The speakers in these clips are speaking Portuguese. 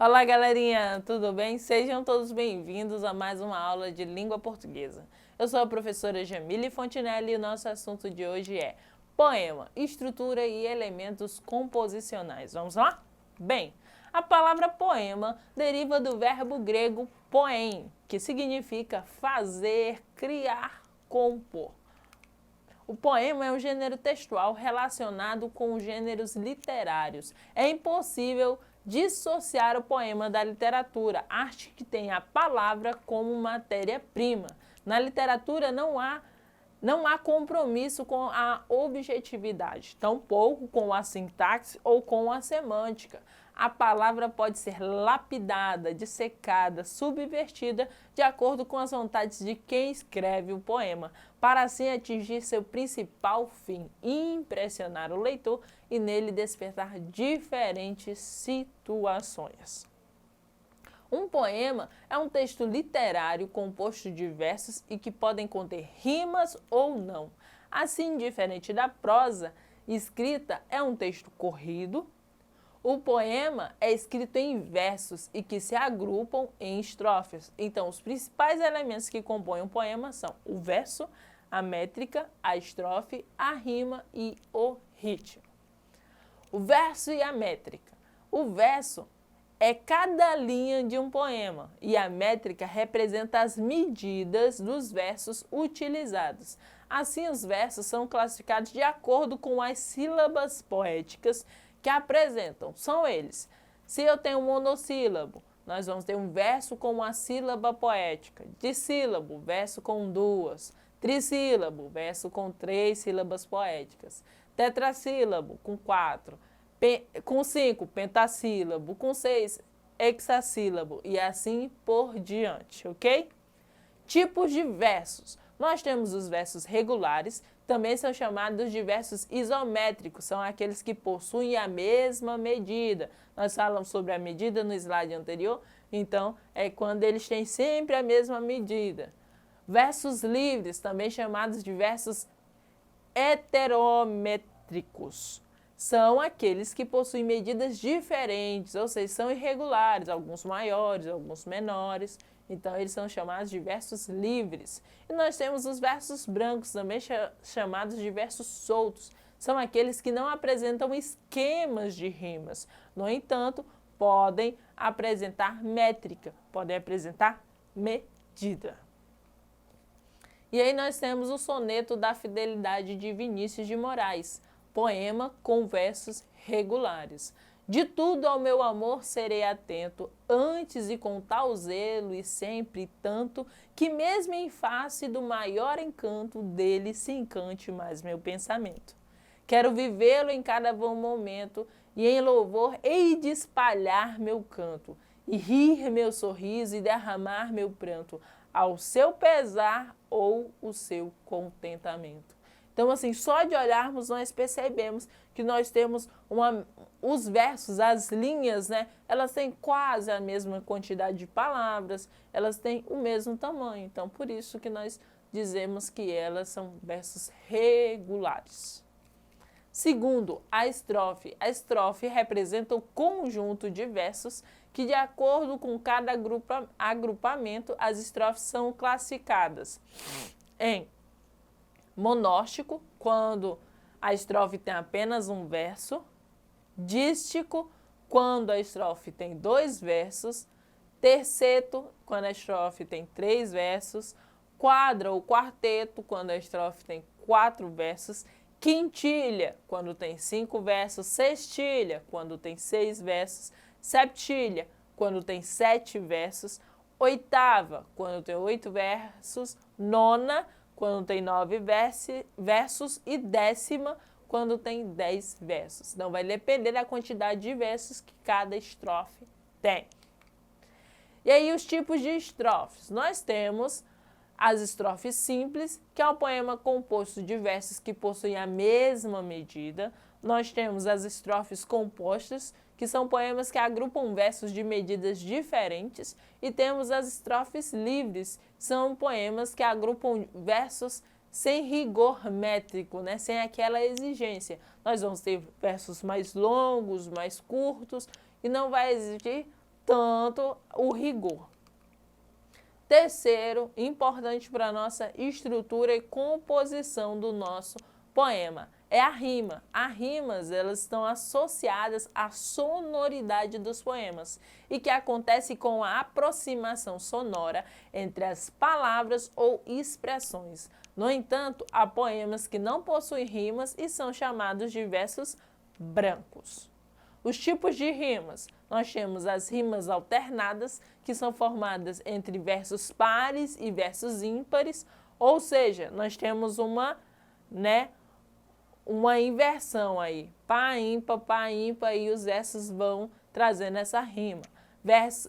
Olá, galerinha, tudo bem? Sejam todos bem-vindos a mais uma aula de língua portuguesa. Eu sou a professora Jamile Fontinelli e o nosso assunto de hoje é poema, estrutura e elementos composicionais. Vamos lá? Bem, a palavra poema deriva do verbo grego poem, que significa fazer, criar, compor. O poema é um gênero textual relacionado com os gêneros literários. É impossível dissociar o poema da literatura, arte que tem a palavra como matéria-prima. Na literatura não há compromisso com a objetividade, tampouco com a sintaxe ou com a semântica. A palavra pode ser lapidada, dissecada, subvertida de acordo com as vontades de quem escreve o poema, para assim atingir seu principal fim, impressionar o leitor e nele despertar diferentes situações. Um poema é um texto literário composto de versos e que podem conter rimas ou não. Assim, diferente da prosa escrita, é um texto corrido. O poema é escrito em versos e que se agrupam em estrofes. Então, os principais elementos que compõem um poema são o verso, a métrica, a estrofe, a rima e o ritmo. O verso e a métrica. O verso é cada linha de um poema e a métrica representa as medidas dos versos utilizados. Assim, os versos são classificados de acordo com as sílabas poéticas que apresentam. São eles. Se eu tenho um monossílabo, nós vamos ter um verso com uma sílaba poética. Dissílabo, verso com duas. Trissílabo, verso com 3 sílabas poéticas. Tetrassílabo, com 4. Com 5, pentassílabo. Com 6, hexassílabo. E assim por diante, ok? Tipos de versos. Nós temos os versos regulares, também são chamados de versos isométricos, são aqueles que possuem a mesma medida. Nós falamos sobre a medida no slide anterior, então é quando eles têm sempre a mesma medida. Versos livres, também chamados de versos heterométricos, são aqueles que possuem medidas diferentes, ou seja, são irregulares, alguns maiores, alguns menores. Então, eles são chamados de versos livres. E nós temos os versos brancos, também chamados de versos soltos. São aqueles que não apresentam esquemas de rimas. No entanto, podem apresentar métrica, podem apresentar medida. E aí nós temos o soneto da fidelidade de Vinícius de Moraes, poema com versos regulares. De tudo ao meu amor serei atento, antes e com tal zelo e sempre tanto, que mesmo em face do maior encanto dele se encante mais meu pensamento. Quero vivê-lo em cada bom momento, e em louvor hei de espalhar meu canto, e rir meu sorriso e derramar meu pranto, ao seu pesar ou o seu contentamento. Então, assim, só de olharmos nós percebemos que nós temos os versos, as linhas, né? Elas têm quase a mesma quantidade de palavras, elas têm o mesmo tamanho. Então, por isso que nós dizemos que elas são versos regulares. Segundo, a estrofe. A estrofe representa o conjunto de versos que, de acordo com cada agrupamento, as estrofes são classificadas em monóstico, quando a estrofe tem apenas um verso. Dístico, quando a estrofe tem 2 versos. Terceto, quando a estrofe tem 3 versos. Quadra ou quarteto, quando a estrofe tem 4 versos. Quintilha, quando tem 5 versos. Sextilha, quando tem 6 versos. Septilha, quando tem 7 versos. Oitava, quando tem 8 versos. Nona, quando tem 9 versos. E décima, quando tem 10 versos. Então, vai depender da quantidade de versos que cada estrofe tem. E aí, os tipos de estrofes. Nós temos as estrofes simples, que é um poema composto de versos que possuem a mesma medida. Nós temos as estrofes compostas, que são poemas que agrupam versos de medidas diferentes. E temos as estrofes livres, são poemas que agrupam versos sem rigor métrico, né? Sem aquela exigência. Nós vamos ter versos mais longos, mais curtos, e não vai exigir tanto o rigor. Terceiro, importante para a nossa estrutura e composição do nosso poema, é a rima. As rimas, elas estão associadas à sonoridade dos poemas e que acontece com a aproximação sonora entre as palavras ou expressões. No entanto, há poemas que não possuem rimas e são chamados de versos brancos. Os tipos de rimas, nós temos as rimas alternadas, que são formadas entre versos pares e versos ímpares, ou seja, nós temos uma inversão aí, par, ímpar, e os versos vão trazendo essa rima.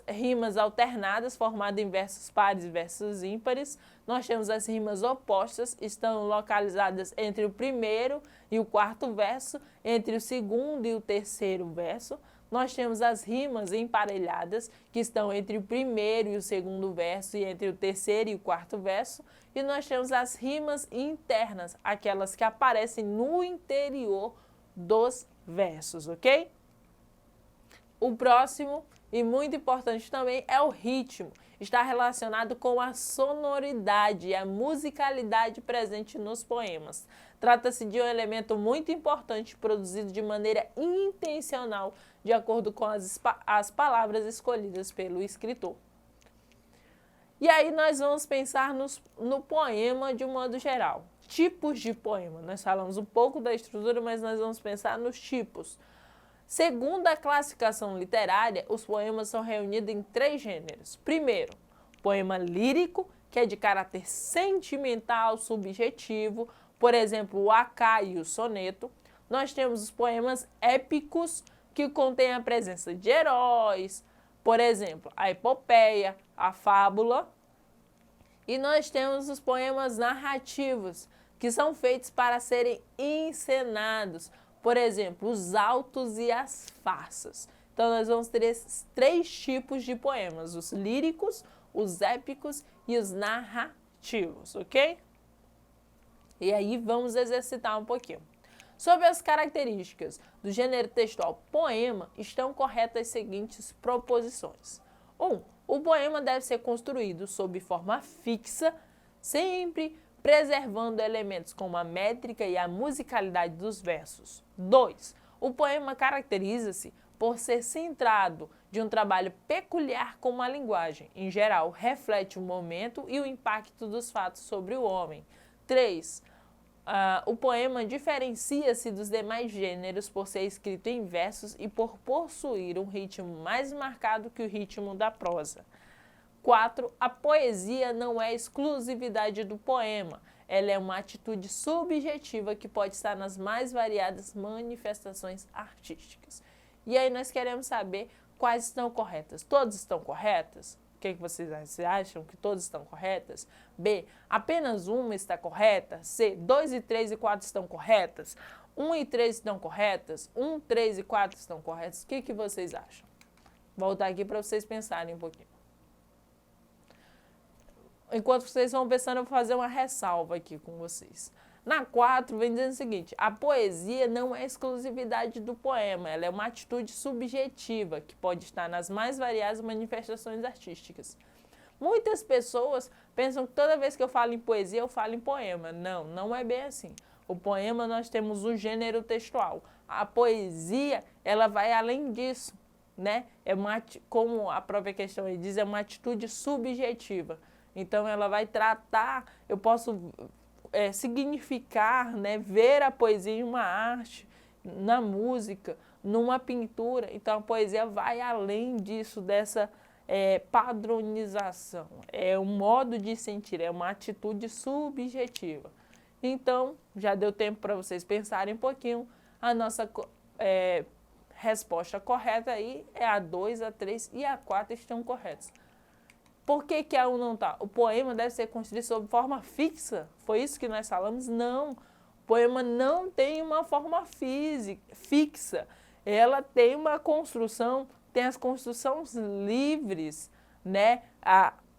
Rimas alternadas, formadas em versos pares e versos ímpares. Nós temos as rimas opostas, estão localizadas entre o primeiro e o quarto verso, entre o segundo e o terceiro verso. Nós temos as rimas emparelhadas, que estão entre o primeiro e o segundo verso e entre o terceiro e o quarto verso. E nós temos as rimas internas, aquelas que aparecem no interior dos versos, ok? O próximo, e muito importante também, é o ritmo. Está relacionado com a sonoridade e a musicalidade presente nos poemas. Trata-se de um elemento muito importante produzido de maneira intencional, de acordo com as palavras escolhidas pelo escritor. E aí nós vamos pensar no poema de um modo geral. Tipos de poema. Nós falamos um pouco da estrutura, mas nós vamos pensar nos tipos. Segundo a classificação literária, os poemas são reunidos em 3 gêneros. Primeiro, poema lírico, que é de caráter sentimental, subjetivo, por exemplo, o Acá e o soneto. Nós temos os poemas épicos, que contêm a presença de heróis, por exemplo, a epopeia, a fábula. E nós temos os poemas narrativos, que são feitos para serem encenados, por exemplo, os autos e as farsas. Então, nós vamos ter esses 3 tipos de poemas, os líricos, os épicos e os narrativos, ok? E aí, vamos exercitar um pouquinho. Sobre as características do gênero textual poema, estão corretas as seguintes proposições. 1. O poema deve ser construído sob forma fixa, sempre preservando elementos como a métrica e a musicalidade dos versos. 2. O poema caracteriza-se por ser centrado de um trabalho peculiar com a linguagem. Em geral, reflete o momento e o impacto dos fatos sobre o homem. 3. O poema diferencia-se dos demais gêneros por ser escrito em versos e por possuir um ritmo mais marcado que o ritmo da prosa. 4. A poesia não é exclusividade do poema. Ela é uma atitude subjetiva que pode estar nas mais variadas manifestações artísticas. E aí nós queremos saber quais estão corretas. Todas estão corretas? O que vocês acham que todas estão corretas? B, apenas uma está correta? C, 2 e 3 e 4 estão corretas? 1 e 3 estão corretas? 1, 3 e 4 estão corretas? O que vocês acham? Vou voltar aqui para vocês pensarem um pouquinho. Enquanto vocês vão pensando, eu vou fazer uma ressalva aqui com vocês. Na 4, vem dizendo o seguinte: a poesia não é exclusividade do poema, ela é uma atitude subjetiva que pode estar nas mais variadas manifestações artísticas. Muitas pessoas pensam que toda vez que eu falo em poesia, eu falo em poema. Não, não é bem assim. O poema, nós temos um gênero textual. A poesia, ela vai além disso, né? Como a própria questão aí diz, é uma atitude subjetiva. Então, ela vai tratar, eu posso significar, né, ver a poesia em uma arte, na música, numa pintura. Então, a poesia vai além disso, dessa padronização. É um modo de sentir, é uma atitude subjetiva. Então, já deu tempo para vocês pensarem um pouquinho. A nossa resposta correta aí é a 2, a 3 e a 4 estão corretas. Por que a 1 não está? O poema deve ser construído sob forma fixa. Foi isso que nós falamos? Não. O poema não tem uma forma fixa. Ela tem uma construção, tem as construções livres, né?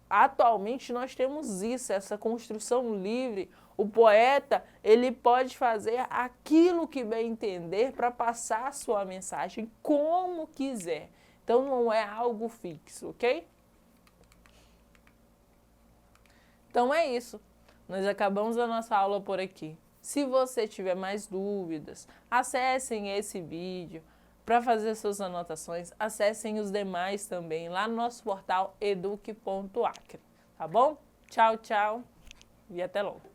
Atualmente nós temos isso, essa construção livre. O poeta, ele pode fazer aquilo que bem entender para passar a sua mensagem como quiser. Então, não é algo fixo, ok? Então, é isso. Nós acabamos a nossa aula por aqui. Se você tiver mais dúvidas, acessem esse vídeo para fazer suas anotações. Acessem os demais também lá no nosso portal eduque.acre. Tá bom? Tchau, tchau e até logo.